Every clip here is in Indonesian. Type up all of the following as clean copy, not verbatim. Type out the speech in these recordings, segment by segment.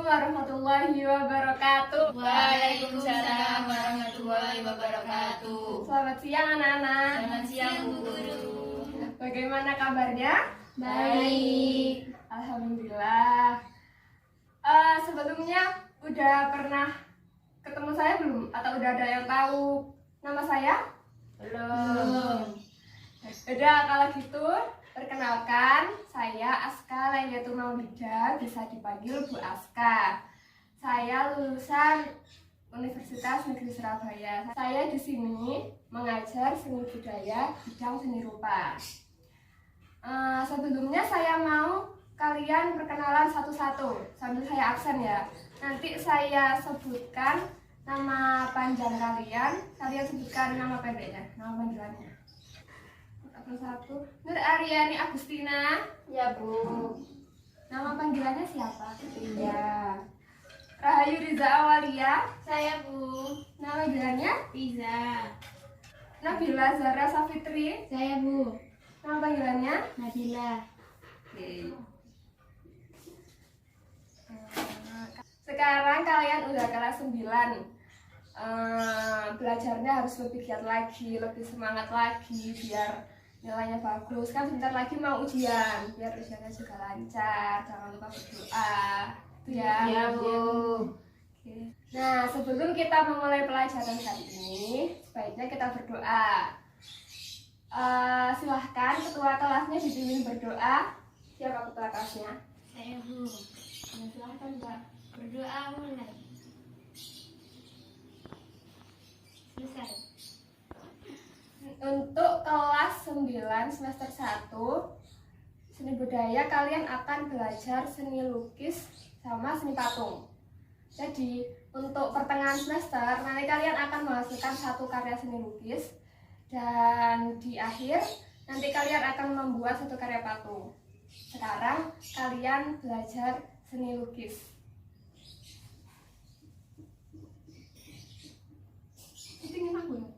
warahmatullahi wabarakatuh. Waalaikumsalam warahmatullahi wabarakatuh. Selamat siang anak-anak. Selamat siang Bu Guru. Bagaimana kabarnya? Baik. Alhamdulillah. Sebelumnya udah pernah ketemu saya belum? Atau udah ada yang tahu nama saya? Belum. Udah, kalau gitu perkenalkan, saya Aska Lailatul Maulidah, bisa dipanggil Bu Aska. Saya lulusan Universitas Negeri Surabaya. Saya di sini mengajar seni budaya bidang seni rupa. Sebelumnya saya mau kalian perkenalan satu-satu sambil saya absen ya. Nanti saya sebutkan nama panjang kalian sebutkan nama pendeknya, nama panggilannya. Satu, Nur Aryani Agustina. Ya Bu. Nama panggilannya siapa? Iya. Rahayu Riza Awalia. Saya Bu. Nama panggilannya? Riza. Nabila Zara Safitri. Saya Bu. Nama panggilannya? Nabila. Oke. Sekarang kalian udah kelas 9. Belajarnya harus lebih giat lagi, lebih semangat lagi biar nilainya bagus. Kan bentar lagi mau ujian, biar ujiannya juga lancar. Jangan lupa berdoa. Itu ya. Iya Bu. Oke. Nah, sebelum kita memulai pelajaran kali ini, sebaiknya kita berdoa. Silahkan ketua kelasnya dipimpin berdoa. Siapa ketua kelasnya? Saya Bu. Nah, silahkan Mbak. Berdoa mulai. Selesai. Untuk kelas 9 semester 1 seni budaya, kalian akan belajar seni lukis sama seni patung. Jadi untuk pertengahan semester nanti kalian akan menghasilkan satu karya seni lukis, dan di akhir nanti kalian akan membuat satu karya patung. Sekarang kalian belajar seni lukis. Ini aku ya?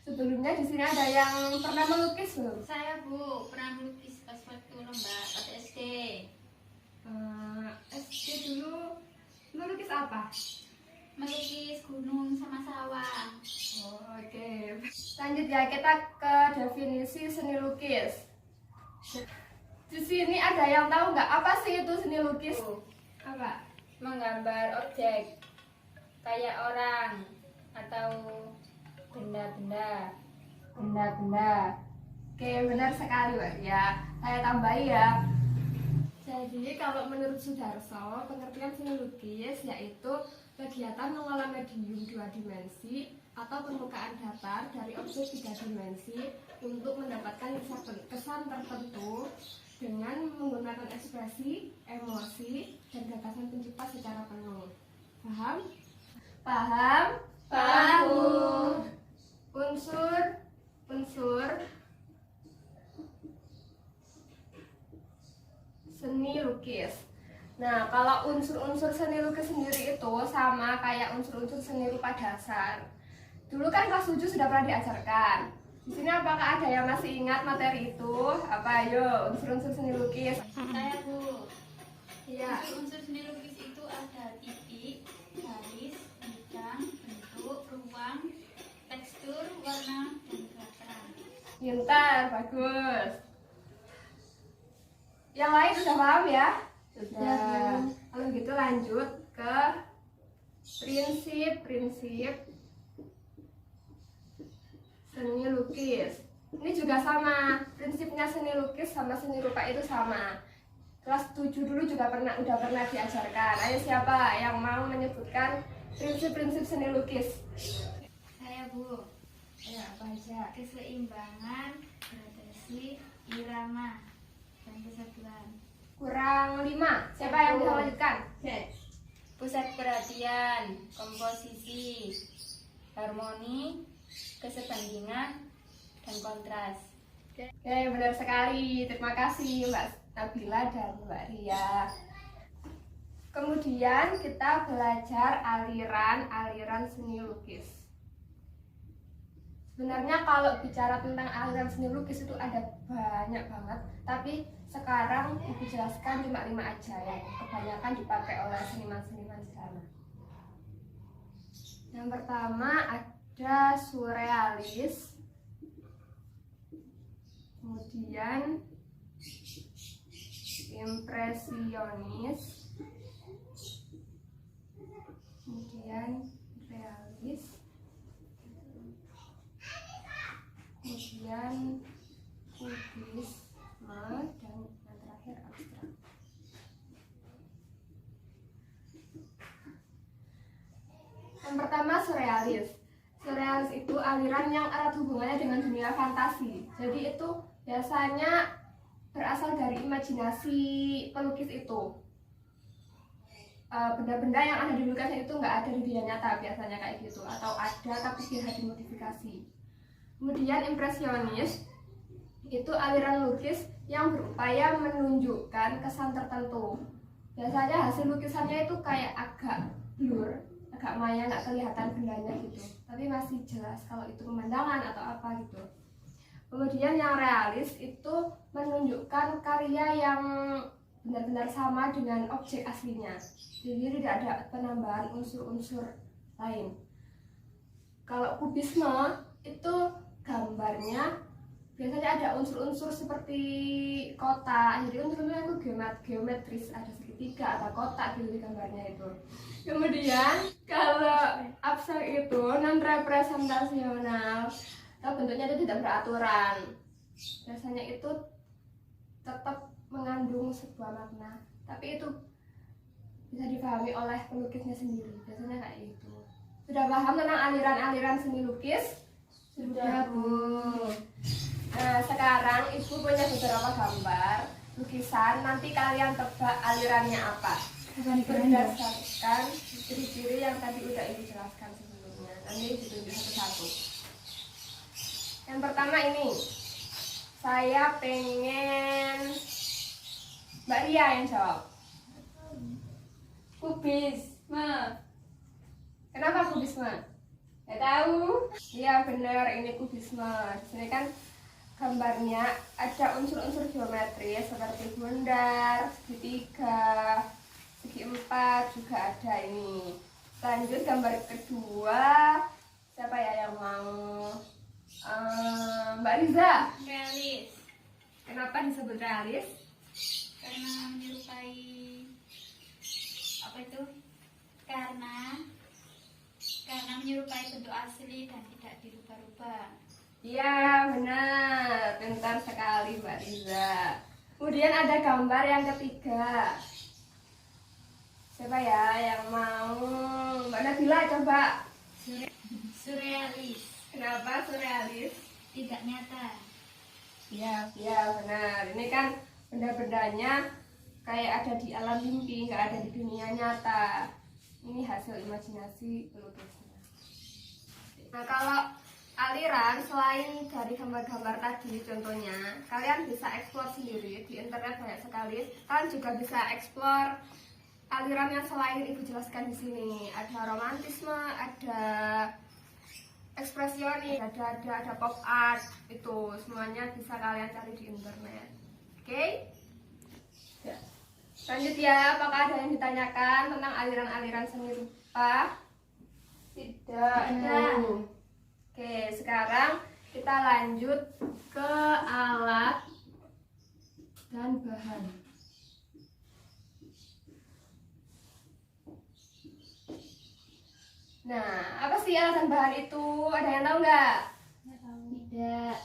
Sebelumnya di sini ada yang pernah melukis belum? Saya Bu, pernah melukis pas waktu lomba pas SD. SD dulu melukis apa? Melukis gunung sama sawah. Oke. Lanjut ya, kita ke definisi seni lukis. Di sini ada yang tahu nggak apa sih itu seni lukis? Apa? Menggambar objek kayak orang atau benda-benda. Oke, benar sekali Mbak ya. Saya tambahi ya. Jadi kalau menurut Sudarso, pengertian seni lukis yaitu kegiatan mengolah medium 2 dimensi atau permukaan datar dari objek 3 dimensi untuk mendapatkan kesan tertentu dengan menggunakan ekspresi, emosi, dan gagasan pencipta secara penuh. Paham? Paham? Paham, Bu. Unsur seni lukis. Nah, kalau unsur-unsur seni lukis sendiri itu sama kayak unsur-unsur seni rupa dasar. Dulu kan kelas 7 sudah pernah diajarkan. Di sini apakah ada yang masih ingat materi itu? Apa ayo unsur-unsur seni lukis? Saya Bu. Iya. Unsur seni lukis itu ada titik, garis, bidang, bentuk, ruang, tekstur, warna, dan gerakan. Pintar, bagus. Yang lain sudah paham ya? Sudah. Kalau gitu lanjut ke prinsip seni lukis. Ini juga sama, prinsipnya seni lukis sama seni rupa itu sama. Kelas 7 dulu juga udah pernah diajarkan. Ayo siapa yang mau menyebutkan prinsip-prinsip seni lukis? Saya Bu. Ya, apa aja? Keseimbangan, gradasi, irama, dan kesatuan. Kurang 5. Siapa yang bisa lanjutkan? Pusat perhatian, komposisi, harmoni, kesebandingan, dan kontras. Oke, benar sekali. Terima kasih Mbak Nabila dan Mbak Ria. Kemudian kita belajar aliran seni lukis. Sebenarnya kalau bicara tentang aliran seni lukis itu ada banyak banget, tapi sekarang Ibu jelaskan cuma 5 aja yang kebanyakan dipakai oleh seniman-seniman sekarang. Yang pertama ada surrealis, kemudian impresionis, kemudian realis, kemudian kubisme, dan yang terakhir abstrak. Yang pertama surrealis. Surrealis itu aliran yang erat hubungannya dengan dunia fantasi. Jadi itu biasanya berasal dari imajinasi pelukis itu. Benda-benda yang ada di lukisan itu nggak ada di dunia nyata biasanya kayak gitu, atau ada tapi tidak dimodifikasi. Kemudian impresionis itu aliran lukis yang berupaya menunjukkan kesan tertentu. Biasanya hasil lukisannya itu kayak agak blur, agak maya, nggak kelihatan bendanya gitu, tapi masih jelas kalau itu pemandangan atau apa gitu. Kemudian yang realis itu menunjukkan karya yang benar-benar sama dengan objek aslinya, jadi tidak ada penambahan unsur-unsur lain. Kalau kubisme itu gambarnya biasanya ada unsur-unsur seperti kotak, jadi unsurnya itu geometris, ada segitiga atau kotak gitu di gambarnya itu. Kemudian kalau abstrak itu non representasional, atau bentuknya itu tidak beraturan, biasanya itu tetap mengandung sebuah makna, tapi itu bisa dipahami oleh pelukisnya sendiri, biasanya kayak gitu. Sudah paham tentang aliran-aliran seni lukis? Sudah, Bu. Nah, sekarang Ibu punya beberapa gambar lukisan, nanti kalian tebak alirannya apa berdasarkan ciri-ciri yang tadi udah Ibu jelaskan sebelumnya. Nanti ditunjuk satu-satu. Yang pertama ini, saya pengen Mbak Ria yang jawab. Kubisme. Kenapa kubisme? Nggak tahu. Iya benar, ini kubisme. Di sini kan gambarnya ada unsur-unsur geometris seperti bundar, segitiga, segi empat juga ada ini. Lanjut gambar kedua, siapa ya yang mau? Mbak Riza. Realis. Kenapa disebut realis? Karena menyerupai apa itu? Karena menyerupai bentuk asli dan tidak dirubah-rubah. Iya benar, pintar sekali Mbak Riza. Kemudian ada gambar yang ketiga. Siapa ya yang mau? Mbak Nabila coba. Surrealis. Kenapa surrealis? Tidak nyata. Iya benar. Ini kan benda-bendanya kayak ada di alam mimpi, nggak ada di dunia nyata. Ini hasil imajinasi pelukisnya. Nah, kalau aliran selain dari gambar-gambar tadi contohnya, kalian bisa eksplor sendiri di internet banyak sekali. Kalian juga bisa eksplor aliran yang selain Ibu jelaskan di sini. Ada romantisme, ada ekspresionis, ada pop art, itu semuanya bisa kalian cari di internet. Oke? Ya. Lanjut ya, apakah ada yang ditanyakan tentang aliran-aliran seni rupa? Tidak. Oke, sekarang kita lanjut ke alat dan bahan. Nah, apa sih alat dan bahan itu? Ada yang tahu nggak? Tidak.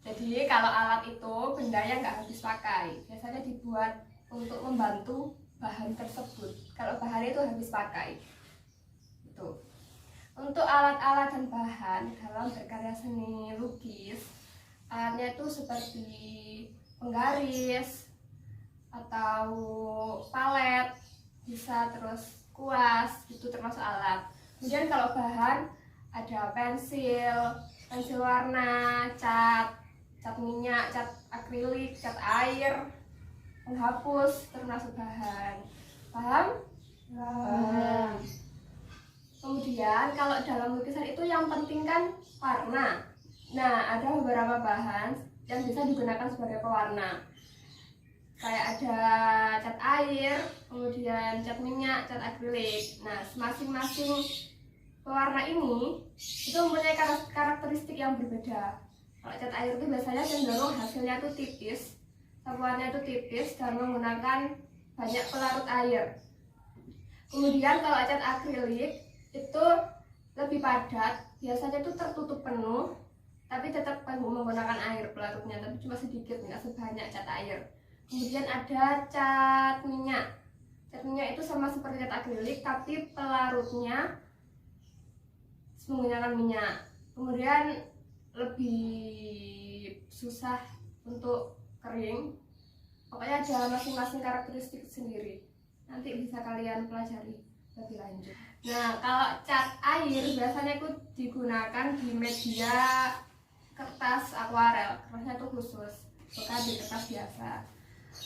Jadi kalau alat itu benda yang nggak habis pakai, biasanya dibuat untuk membantu bahan tersebut. Kalau bahan itu habis pakai, itu. Untuk alat-alat dan bahan dalam berkarya seni lukis, alatnya itu seperti penggaris atau palet, bisa terus kuas, itu termasuk alat. Kemudian kalau bahan ada pensil warna, cat minyak, cat akrilik, cat air, penghapus, termasuk bahan. Paham? Paham. Kemudian kalau dalam lukisan itu yang penting kan warna. Nah, ada beberapa bahan yang bisa digunakan sebagai pewarna. Kayak ada cat air, kemudian cat minyak, cat akrilik. Nah, masing-masing pewarna ini itu mempunyai karakteristik yang berbeda. Kalau cat air itu biasanya cenderung hasilnya itu tipis, sapuannya itu tipis dan menggunakan banyak pelarut air. Kemudian kalau cat akrilik itu lebih padat, biasanya itu tertutup penuh, tapi tetap menggunakan air pelarutnya, tapi cuma sedikit, nggak sebanyak cat air. Kemudian ada cat minyak. Cat minyak itu sama seperti cat akrilik, tapi pelarutnya menggunakan minyak. Kemudian lebih susah untuk kering. Pokoknya ada masing-masing karakteristik sendiri. Nanti bisa kalian pelajari lebih lanjut. Nah, kalau cat air biasanya itu digunakan di media kertas akuarel. Kertasnya itu khusus, bukan di kertas biasa.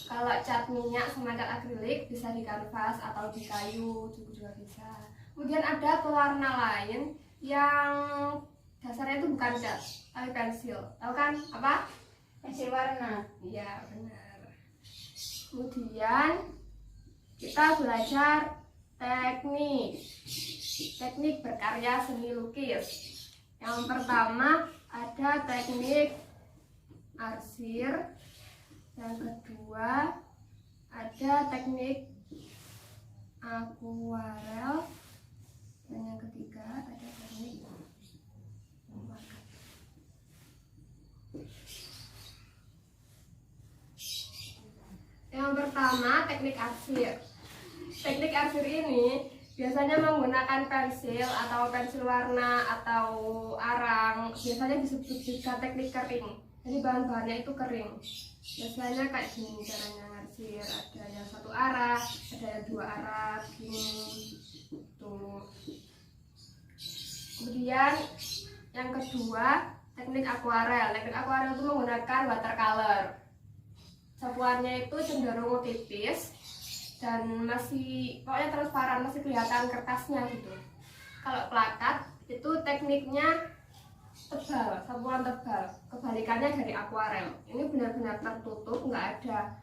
Kalau cat minyak sama cat akrilik bisa di kanvas atau di kayu juga bisa. Kemudian ada pewarna lain yang dasarnya itu bukan cat, tapi pensil. Tahu kan apa? Pensil warna. Iya, benar. Kemudian kita belajar teknik berkarya seni lukis. Yang pertama ada teknik arsir, yang kedua ada teknik akuarel, dan yang ketiga ada teknik memakat. Yang pertama teknik arsir. Teknik arsir ini biasanya menggunakan pensil atau pensil warna atau arang. Biasanya disebut juga teknik kering. Jadi bahan-bahannya itu kering. Biasanya kayak gini caranya ngarsir. Ada yang satu arah, ada yang dua arah, gini. Tuh. Kemudian yang kedua teknik akuarel. Teknik akuarel itu menggunakan watercolor. Sapuannya itu cenderung tipis dan masih pokoknya transparan, masih kelihatan kertasnya gitu. Kalau plakat itu tekniknya tebal, sapuan tebal, kebalikannya dari akuarel. Ini benar-benar tertutup, nggak ada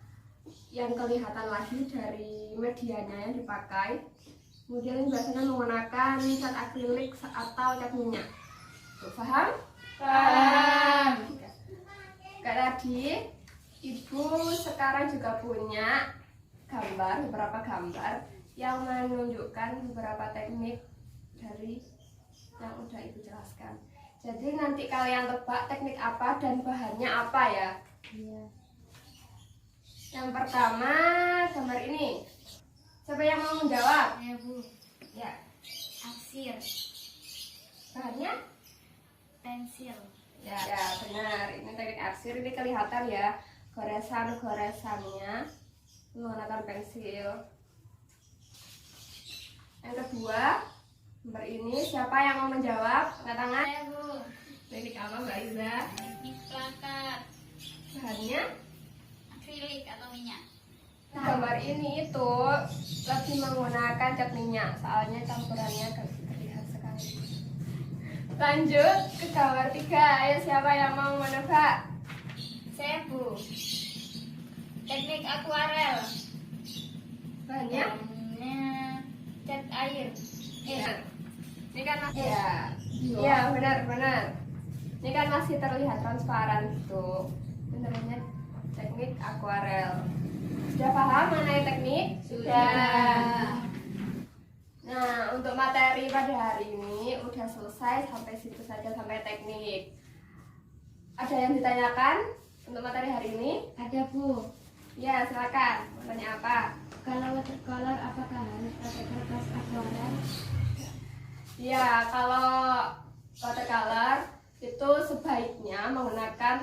yang kelihatan lagi dari medianya yang dipakai. Kemudian biasanya menggunakan cat akrilik atau cat minyak. Tuh, paham? Paham. Kayak tadi Ibu sekarang juga punya gambar, beberapa gambar yang menunjukkan beberapa teknik dari yang udah Ibu jelaskan. Jadi nanti kalian tebak teknik apa dan bahannya apa ya. Iya. Yang pertama gambar ini. Siapa yang mau menjawab? Ya Bu, Ya. arsir, Bahannya? pensil, Ya, benar. Ini teknik arsir, ini kelihatan ya goresan-goresannya menggunakan pensil. Yang kedua, gambar ini siapa yang mau menjawab? Angkat tangan. ya Bu, Teknik apa Mbak Iza? teknik plakat, Bahannya? akrilik atau minyak. Gambar ini itu lebih menggunakan cat minyak, soalnya campurannya terlihat sekali. Lanjut ke gambar 3. Ayo siapa yang mau menebak? Saya Bu, teknik akuarel, Bahannya? bahannya cat air. Benar. Ini kan masih ya benar. Ini kan masih terlihat transparan gitu. Benernya teknik akuarel. Sudah paham mengenai teknik? Sudah. Nah, untuk materi pada hari ini udah selesai, sampai situ saja, sampai teknik. Ada yang ditanyakan untuk materi hari ini? Ada Bu. Ya, silakan. Mau tanya apa? Kalau watercolor apakah harus pakai kertas akuarel? Ya, kalau watercolor itu sebaiknya menggunakan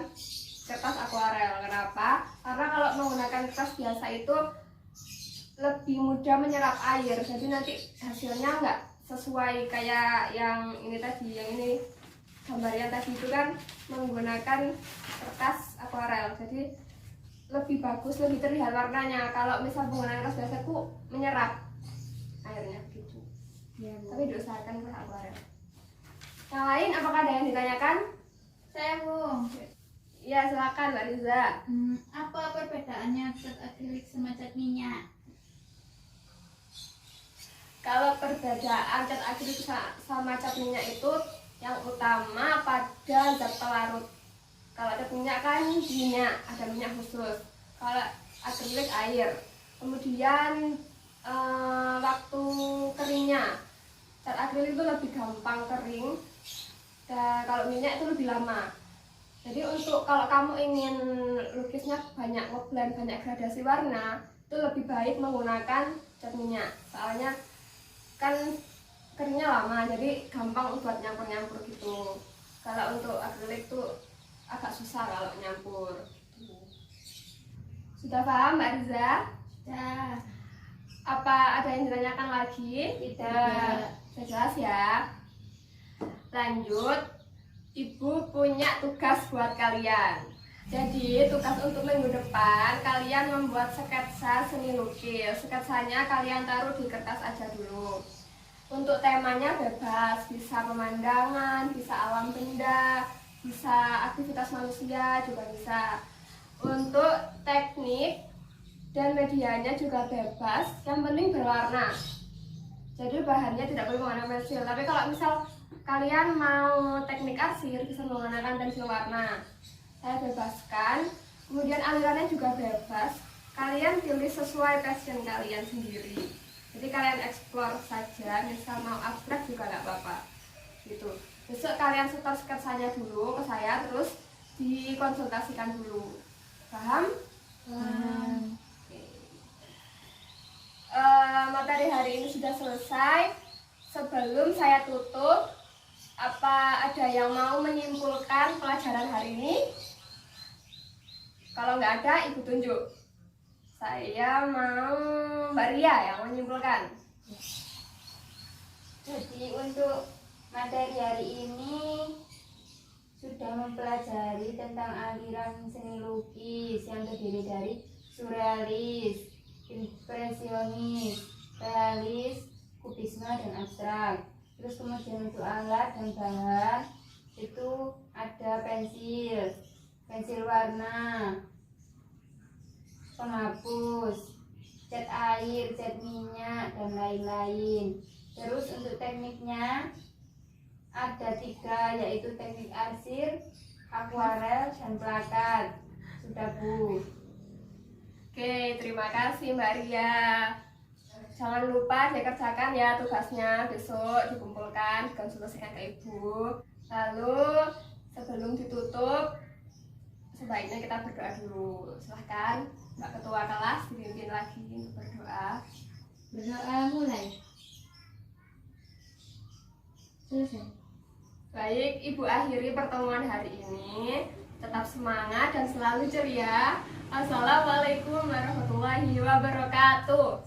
kertas akuarel. Kenapa? Karena kalau menggunakan kertas biasa itu lebih mudah menyerap air. Jadi nanti hasilnya nggak sesuai kayak yang ini tadi. Yang ini gambar yang tadi itu kan menggunakan kertas akuarel. Jadi lebih bagus, lebih terlihat warnanya. Kalau misal menggunakan kertas biasa itu menyerap airnya gitu. Ya, Bu. Tapi diusahakan ke akuarel. Yang lain apakah ada yang ditanyakan? Saya Bu. Ya silakan Mbak Riza. Apa perbedaannya cat akrilik sama cat minyak? Kalau perbedaan cat akrilik sama cat minyak itu yang utama pada zat pelarut. Kalau cat minyak kan minyak, ada minyak khusus. Kalau akrilik air. Kemudian waktu keringnya, cat akrilik itu lebih gampang kering. Dan kalau minyak itu lebih lama. Jadi untuk kalau kamu ingin lukisnya banyak ngeblend, banyak gradasi warna, itu lebih baik menggunakan cat minyak. Soalnya kan keringnya lama, jadi gampang buat nyampur-nyampur gitu. Kalau untuk akrilik tuh agak susah kalau nyampur. Sudah paham Mbak Riza? Sudah. Apa ada yang ditanyakan lagi? Tidak. Sudah jelas ya. Lanjut, Ibu punya tugas buat kalian. Jadi tugas untuk minggu depan kalian membuat sketsa seni lukis. Sketsanya kalian taruh di kertas aja dulu. Untuk temanya bebas, bisa pemandangan, bisa alam benda, bisa aktivitas manusia juga bisa. Untuk teknik dan medianya juga bebas, yang penting berwarna. Jadi bahannya tidak perlu menggunakan pensil. Tapi kalau misal kalian mau teknik arsir bisa menggunakan pensil warna. Saya bebaskan. Kemudian alirannya juga bebas. Kalian pilih sesuai passion kalian sendiri. Jadi kalian explore saja. Misal mau abstrak juga nggak apa-apa. Gitu. Besok kalian setor sketsanya dulu ke saya, terus dikonsultasikan dulu. Paham? Oke. Materi hari ini sudah selesai. Sebelum saya tutup, apa ada yang mau menyimpulkan pelajaran hari ini? Kalau nggak ada, Ibu tunjuk. Saya mau Mbak Ria yang menyimpulkan. Jadi untuk materi hari ini sudah mempelajari tentang aliran seni lukis yang terdiri dari surrealis, impresionis, realis, kubisme, dan abstrak. Terus kemudian untuk alat dan bahan itu ada pensil warna, penghapus, cat air, cat minyak, dan lain-lain. Terus untuk tekniknya ada 3, yaitu teknik arsir, akuarel, dan plakat. Sudah Bu. Oke, terima kasih Mbak Ria. Jangan lupa dikerjakan ya tugasnya, besok dikumpulkan, dikonsultasikan ke Ibu. Lalu sebelum ditutup, sebaiknya kita berdoa dulu. Silahkan Mbak Ketua kelas dipimpin lagi untuk berdoa. Berdoa mulai. Selesai. Baik, Ibu akhiri pertemuan hari ini. Tetap semangat dan selalu ceria. Assalamualaikum warahmatullahi wabarakatuh.